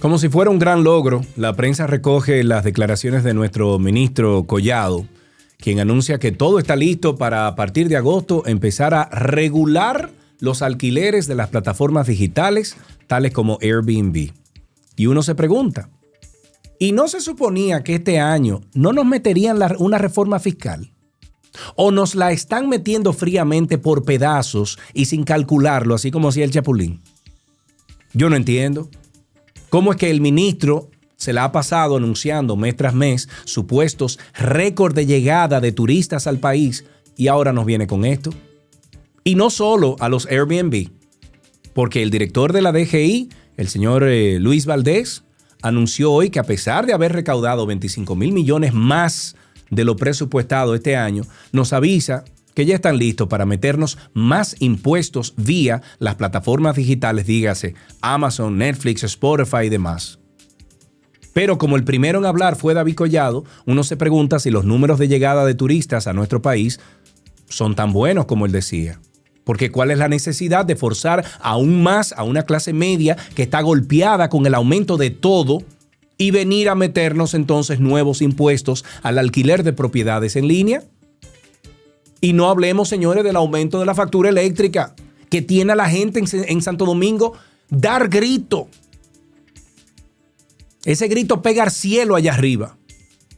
Como si fuera un gran logro, la prensa recoge las declaraciones de nuestro ministro Collado, quien anuncia que todo está listo para a partir de agosto empezar a regular los alquileres de las plataformas digitales, tales como Airbnb. Y uno se pregunta, ¿y no se suponía que este año no nos meterían una reforma fiscal? ¿O nos la están metiendo fríamente por pedazos y sin calcularlo, así como hacía el Chapulín? Yo no entiendo. ¿Cómo es que el ministro se la ha pasado anunciando mes tras mes supuestos récord de llegada de turistas al país y ahora nos viene con esto? Y no solo a los Airbnb, porque el director de la DGI, el señor Luis Valdés, anunció hoy que a pesar de haber recaudado 25,000 millones más de lo presupuestado este año, nos avisa que ya están listos para meternos más impuestos vía las plataformas digitales, dígase Amazon, Netflix, Spotify y demás. Pero como el primero en hablar fue David Collado, uno se pregunta si los números de llegada de turistas a nuestro país son tan buenos como él decía. Porque ¿cuál es la necesidad de forzar aún más a una clase media que está golpeada con el aumento de todo y venir a meternos entonces nuevos impuestos al alquiler de propiedades en línea? Y no hablemos, señores, del aumento de la factura eléctrica que tiene a la gente en Santo Domingo dar grito. Ese grito pega al cielo allá arriba.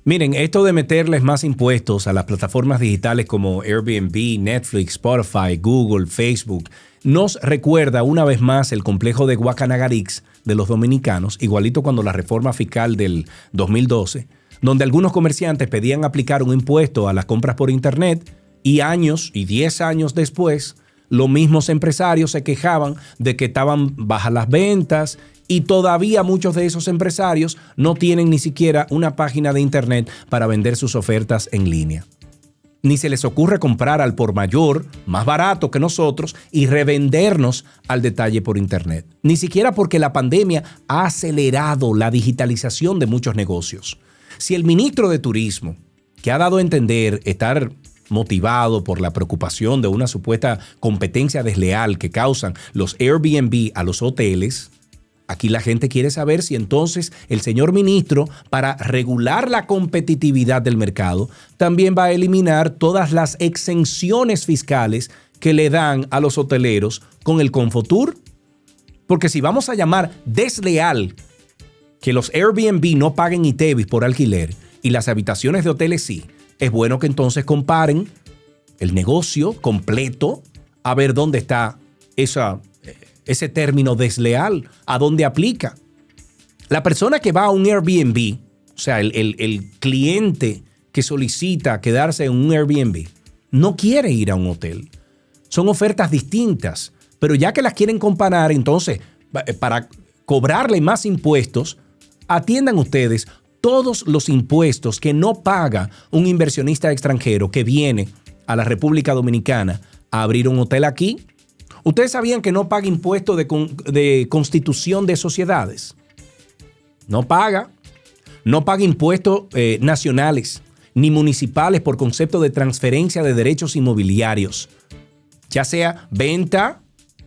Miren, esto de meterles más impuestos a las plataformas digitales como Airbnb, Netflix, Spotify, Google, Facebook, nos recuerda una vez más el complejo de Guacanagarix de los dominicanos, igualito cuando la reforma fiscal del 2012, donde algunos comerciantes pedían aplicar un impuesto a las compras por internet y años y 10 años después, los mismos empresarios se quejaban de que estaban bajas las ventas y todavía muchos de esos empresarios no tienen ni siquiera una página de internet para vender sus ofertas en línea. Ni se les ocurre comprar al por mayor, más barato que nosotros, y revendernos al detalle por internet. Ni siquiera porque la pandemia ha acelerado la digitalización de muchos negocios. Si el ministro de Turismo, que ha dado a entender estar motivado por la preocupación de una supuesta competencia desleal que causan los Airbnb a los hoteles, aquí la gente quiere saber si entonces el señor ministro, para regular la competitividad del mercado, también va a eliminar todas las exenciones fiscales que le dan a los hoteleros con el Confotur. Porque si vamos a llamar desleal que los Airbnb no paguen ITEVIS por alquiler y las habitaciones de hoteles sí, es bueno que entonces comparen el negocio completo a ver dónde está ese término desleal, a dónde aplica. La persona que va a un Airbnb, o sea, el cliente que solicita quedarse en un Airbnb, no quiere ir a un hotel. Son ofertas distintas, pero ya que las quieren comparar, entonces, para cobrarle más impuestos, atiendan ustedes todos los impuestos que no paga un inversionista extranjero que viene a la República Dominicana a abrir un hotel aquí. ¿Ustedes sabían que no paga impuesto de constitución de sociedades? No paga. No paga impuestos nacionales ni municipales por concepto de transferencia de derechos inmobiliarios, ya sea venta,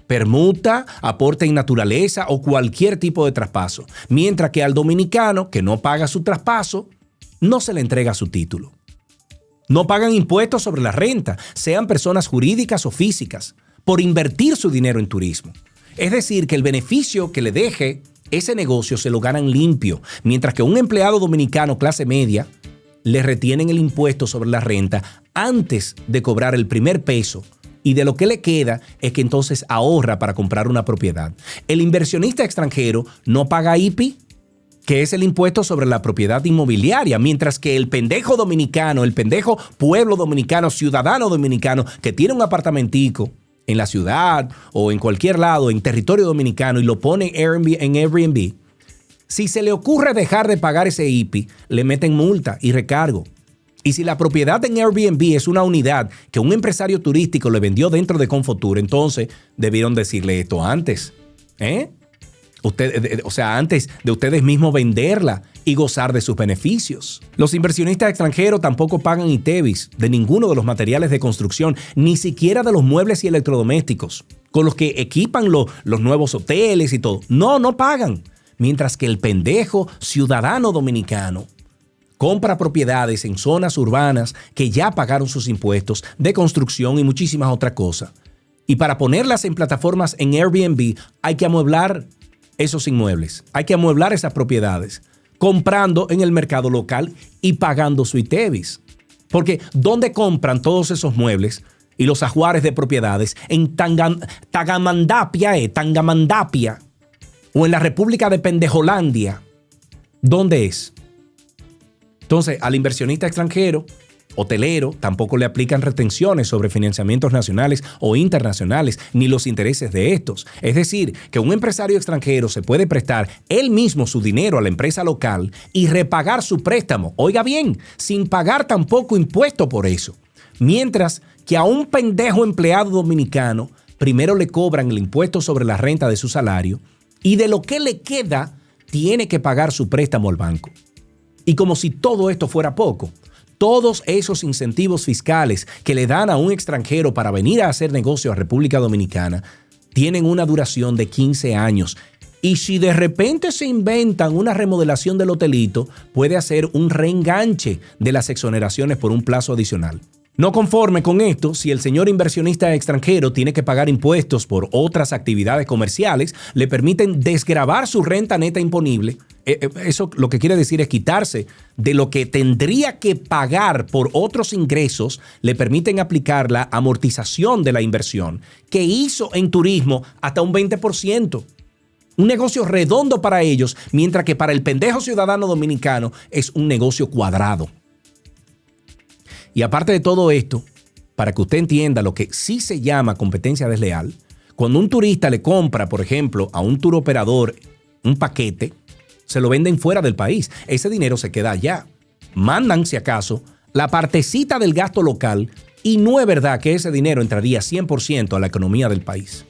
permuta, aporte en naturaleza o cualquier tipo de traspaso. Mientras que al dominicano que no paga su traspaso, no se le entrega su título. No pagan impuestos sobre la renta, sean personas jurídicas o físicas, por invertir su dinero en turismo. Es decir, que el beneficio que le deje ese negocio se lo ganan limpio, mientras que un empleado dominicano clase media le retienen el impuesto sobre la renta antes de cobrar el primer peso. Y de lo que le queda es que entonces ahorra para comprar una propiedad. El inversionista extranjero no paga IPI, que es el impuesto sobre la propiedad inmobiliaria, mientras que el pendejo dominicano, el pendejo pueblo dominicano, ciudadano dominicano que tiene un apartamentico en la ciudad o en cualquier lado, en territorio dominicano y lo pone en Airbnb, si se le ocurre dejar de pagar ese IPI, le meten multa y recargo. Y si la propiedad en Airbnb es una unidad que un empresario turístico le vendió dentro de Confotur, entonces debieron decirle esto antes. Antes de ustedes mismos venderla y gozar de sus beneficios. Los inversionistas extranjeros tampoco pagan ITEVIS de ninguno de los materiales de construcción, ni siquiera de los muebles y electrodomésticos, con los que equipan los nuevos hoteles y todo. No pagan. mientras que el pendejo ciudadano dominicano compra propiedades en zonas urbanas que ya pagaron sus impuestos de construcción y muchísimas otras cosas. Y para ponerlas en plataformas en Airbnb hay que amueblar esos inmuebles, hay que amueblar esas propiedades, comprando en el mercado local y pagando su ITEVIS. Porque ¿dónde compran todos esos muebles y los ajuares de propiedades? En Tangamandapia, o en la República de Pendejolandia. ¿Dónde es? Entonces, al inversionista extranjero, hotelero, tampoco le aplican retenciones sobre financiamientos nacionales o internacionales, ni los intereses de estos. Es decir, que un empresario extranjero se puede prestar él mismo su dinero a la empresa local y repagar su préstamo. Oiga bien, sin pagar tampoco impuesto por eso. Mientras que a un pendejo empleado dominicano, primero le cobran el impuesto sobre la renta de su salario y de lo que le queda, tiene que pagar su préstamo al banco. Y como si todo esto fuera poco, todos esos incentivos fiscales que le dan a un extranjero para venir a hacer negocio a República Dominicana tienen una duración de 15 años. Y si de repente se inventan una remodelación del hotelito, puede hacer un reenganche de las exoneraciones por un plazo adicional. No conforme con esto, si el señor inversionista extranjero tiene que pagar impuestos por otras actividades comerciales, le permiten desgravar su renta neta imponible. Eso lo que quiere decir es quitarse de lo que tendría que pagar por otros ingresos, le permiten aplicar la amortización de la inversión que hizo en turismo hasta un 20%. Un negocio redondo para ellos, mientras que para el pendejo ciudadano dominicano es un negocio cuadrado. Y aparte de todo esto, para que usted entienda lo que sí se llama competencia desleal, cuando un turista le compra, por ejemplo, a un tour operador un paquete, se lo venden fuera del país. Ese dinero se queda allá. Mandan, si acaso, la partecita del gasto local y no es verdad que ese dinero entraría 100% a la economía del país.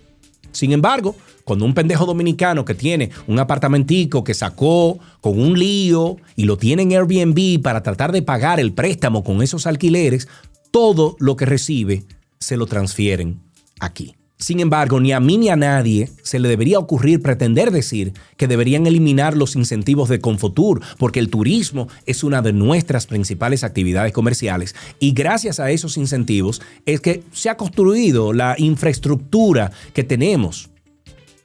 Sin embargo, cuando un pendejo dominicano que tiene un apartamentico que sacó con un lío y lo tiene en Airbnb para tratar de pagar el préstamo con esos alquileres, todo lo que recibe se lo transfieren aquí. Sin embargo, ni a mí ni a nadie se le debería ocurrir pretender decir que deberían eliminar los incentivos de Confotur, porque el turismo es una de nuestras principales actividades comerciales y gracias a esos incentivos es que se ha construido la infraestructura que tenemos.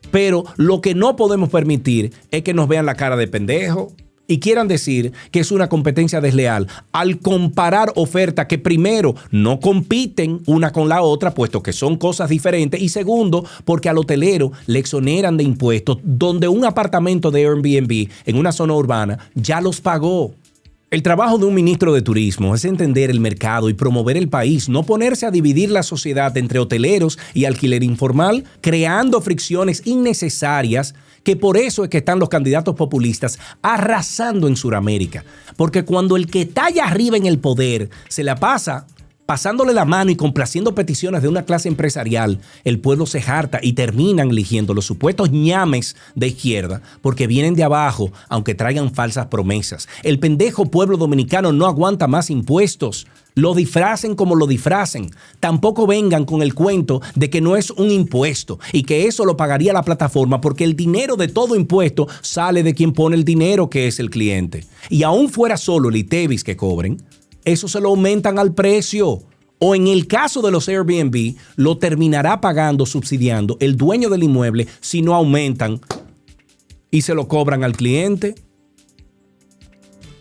Pero lo que no podemos permitir es que nos vean la cara de pendejo y quieran decir que es una competencia desleal al comparar ofertas que primero no compiten una con la otra, puesto que son cosas diferentes, y segundo, porque al hotelero le exoneran de impuestos donde un apartamento de Airbnb en una zona urbana ya los pagó. El trabajo de un ministro de turismo es entender el mercado y promover el país, no ponerse a dividir la sociedad entre hoteleros y alquiler informal, creando fricciones innecesarias, que por eso es que están los candidatos populistas arrasando en Sudamérica. Porque cuando el que está allá arriba en el poder se la pasa pasándole la mano y complaciendo peticiones de una clase empresarial, el pueblo se harta y terminan eligiendo los supuestos ñames de izquierda porque vienen de abajo, aunque traigan falsas promesas. El pendejo pueblo dominicano no aguanta más impuestos. Lo disfracen como lo disfracen. Tampoco vengan con el cuento de que no es un impuesto y que eso lo pagaría la plataforma, porque el dinero de todo impuesto sale de quien pone el dinero, que es el cliente. Y aún fuera solo el ITEVIS que cobren, eso se lo aumentan al precio. O en el caso de los Airbnb, lo terminará pagando, subsidiando el dueño del inmueble si no aumentan y se lo cobran al cliente.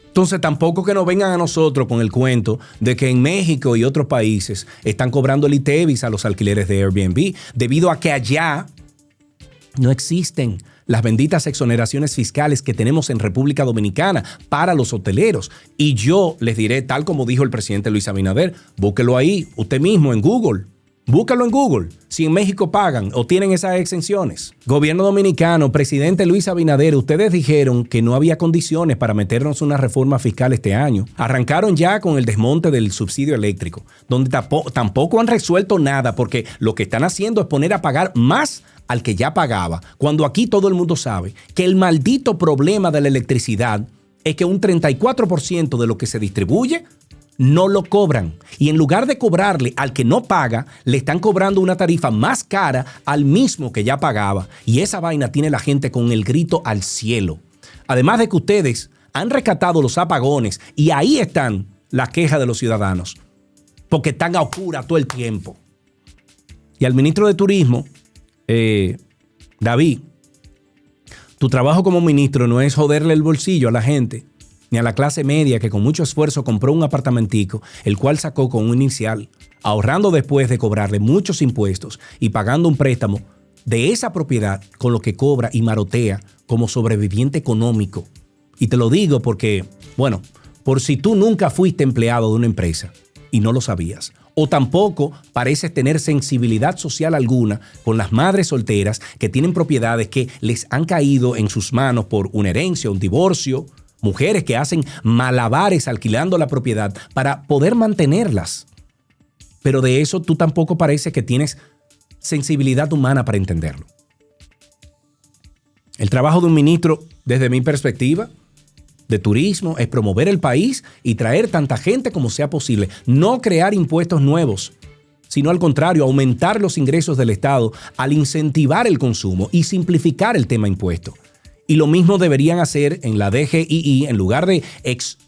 Entonces tampoco que nos vengan a nosotros con el cuento de que en México y otros países están cobrando el ITEVIS a los alquileres de Airbnb, debido a que allá no existen las benditas exoneraciones fiscales que tenemos en República Dominicana para los hoteleros. Y yo les diré, tal como dijo el presidente Luis Abinader, búsquelo ahí, usted mismo en Google. Búscalo en Google, si en México pagan o tienen esas exenciones. Gobierno dominicano, presidente Luis Abinader, ustedes dijeron que no había condiciones para meternos una reforma fiscal este año. Arrancaron ya con el desmonte del subsidio eléctrico, donde tampoco han resuelto nada, porque lo que están haciendo es poner a pagar más al que ya pagaba, cuando aquí todo el mundo sabe que el maldito problema de la electricidad es que un 34% de lo que se distribuye no lo cobran. Y en lugar de cobrarle al que no paga, le están cobrando una tarifa más cara al mismo que ya pagaba. Y esa vaina tiene la gente con el grito al cielo. Además de que ustedes han rescatado los apagones y ahí están las quejas de los ciudadanos. Porque están a oscura todo el tiempo. Y al ministro de Turismo, David, tu trabajo como ministro no es joderle el bolsillo a la gente, ni a la clase media que con mucho esfuerzo compró un apartamentico, el cual sacó con un inicial, ahorrando después de cobrarle muchos impuestos y pagando un préstamo de esa propiedad con lo que cobra y marotea como sobreviviente económico. Y te lo digo porque, bueno, por si tú nunca fuiste empleado de una empresa y no lo sabías, o tampoco pareces tener sensibilidad social alguna con las madres solteras que tienen propiedades que les han caído en sus manos por una herencia, un divorcio, mujeres que hacen malabares alquilando la propiedad para poder mantenerlas. Pero de eso tú tampoco parece que tienes sensibilidad humana para entenderlo. El trabajo de un ministro, desde mi perspectiva, de turismo, es promover el país y traer tanta gente como sea posible. No crear impuestos nuevos, sino al contrario, aumentar los ingresos del Estado al incentivar el consumo y simplificar el tema impuesto. Y lo mismo deberían hacer en la DGII en lugar de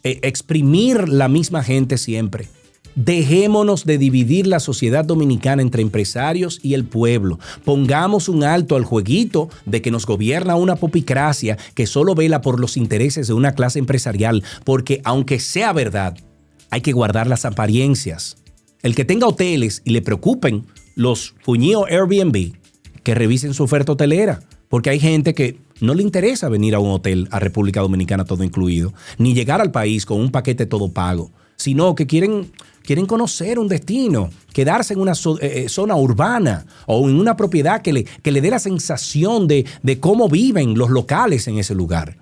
exprimir la misma gente siempre. Dejémonos de dividir la sociedad dominicana entre empresarios y el pueblo. Pongamos un alto al jueguito de que nos gobierna una popicracia que solo vela por los intereses de una clase empresarial, porque aunque sea verdad, hay que guardar las apariencias. El que tenga hoteles y le preocupen los fuñidos Airbnb, que revisen su oferta hotelera, porque hay gente que no le interesa venir a un hotel a República Dominicana todo incluido, ni llegar al país con un paquete todo pago, sino que quieren conocer un destino, quedarse en una zona urbana o en una propiedad que le dé la sensación de cómo viven los locales en ese lugar.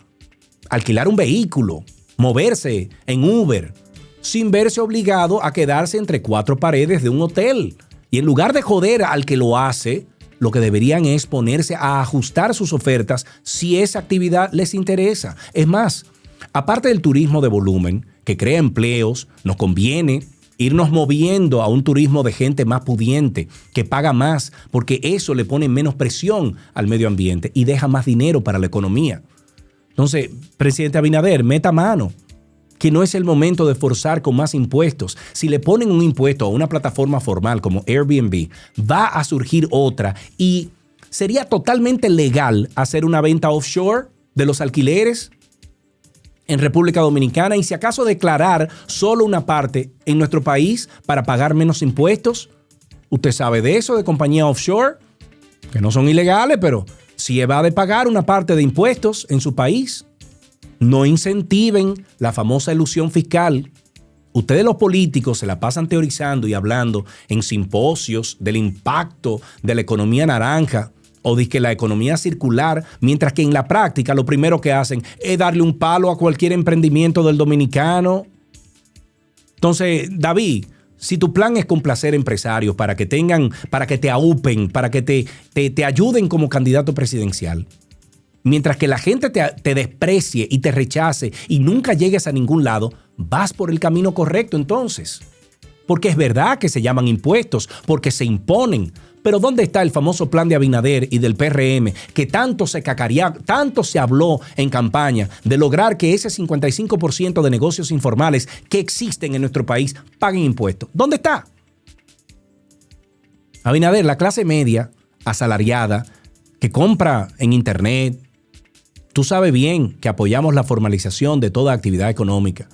Alquilar un vehículo, moverse en Uber, sin verse obligado a quedarse entre cuatro paredes de un hotel. Y en lugar de joder al que lo hace, lo que deberían es ponerse a ajustar sus ofertas si esa actividad les interesa. Es más, aparte del turismo de volumen, que crea empleos, nos conviene irnos moviendo a un turismo de gente más pudiente, que paga más, porque eso le pone menos presión al medio ambiente y deja más dinero para la economía. Entonces, presidente Abinader, meta mano, que no es el momento de forzar con más impuestos. Si le ponen un impuesto a una plataforma formal como Airbnb, va a surgir otra y sería totalmente legal hacer una venta offshore de los alquileres en República Dominicana y si acaso declarar solo una parte en nuestro país para pagar menos impuestos. ¿Usted sabe de eso, de compañías offshore? Que no son ilegales, pero si va de pagar una parte de impuestos en su país. No incentiven la famosa elusión fiscal. Ustedes los políticos se la pasan teorizando y hablando en simposios del impacto de la economía naranja o de que la economía circular, mientras que en la práctica lo primero que hacen es darle un palo a cualquier emprendimiento del dominicano. Entonces, David, si tu plan es complacer empresarios para que te aupen, para que te ayuden como candidato presidencial, mientras que la gente te desprecie y te rechace y nunca llegues a ningún lado, vas por el camino correcto entonces. Porque es verdad que se llaman impuestos, porque se imponen. Pero ¿dónde está el famoso plan de Abinader y del PRM que tanto se cacareó, tanto se habló en campaña de lograr que ese 55% de negocios informales que existen en nuestro país paguen impuestos? ¿Dónde está? Abinader, la clase media, asalariada, que compra en internet, tú sabes bien que apoyamos la formalización de toda actividad económica,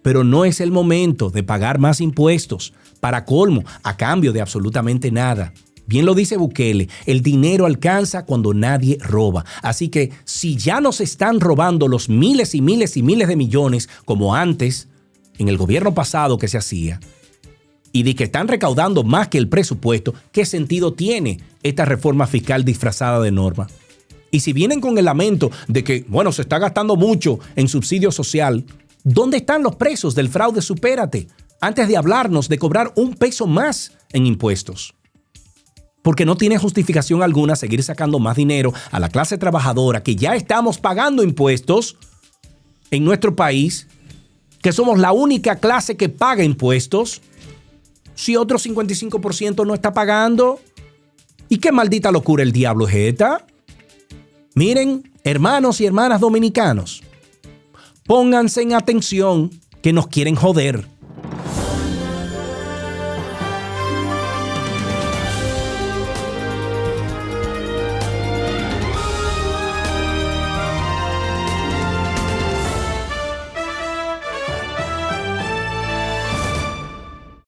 pero no es el momento de pagar más impuestos para colmo, a cambio de absolutamente nada. Bien lo dice Bukele, el dinero alcanza cuando nadie roba. Así que si ya nos están robando los miles y miles y miles de millones como antes, en el gobierno pasado que se hacía, y de que están recaudando más que el presupuesto, ¿qué sentido tiene esta reforma fiscal disfrazada de norma? Y si vienen con el lamento de que, bueno, se está gastando mucho en subsidio social, ¿dónde están los presos del fraude Supérate? Antes de hablarnos de cobrar un peso más en impuestos. Porque no tiene justificación alguna seguir sacando más dinero a la clase trabajadora que ya estamos pagando impuestos en nuestro país que somos la única clase que paga impuestos, si otro 55% no está pagando? ¿Y qué maldita locura el diablo es esta? Miren, hermanos y hermanas dominicanos, pónganse en atención que nos quieren joder.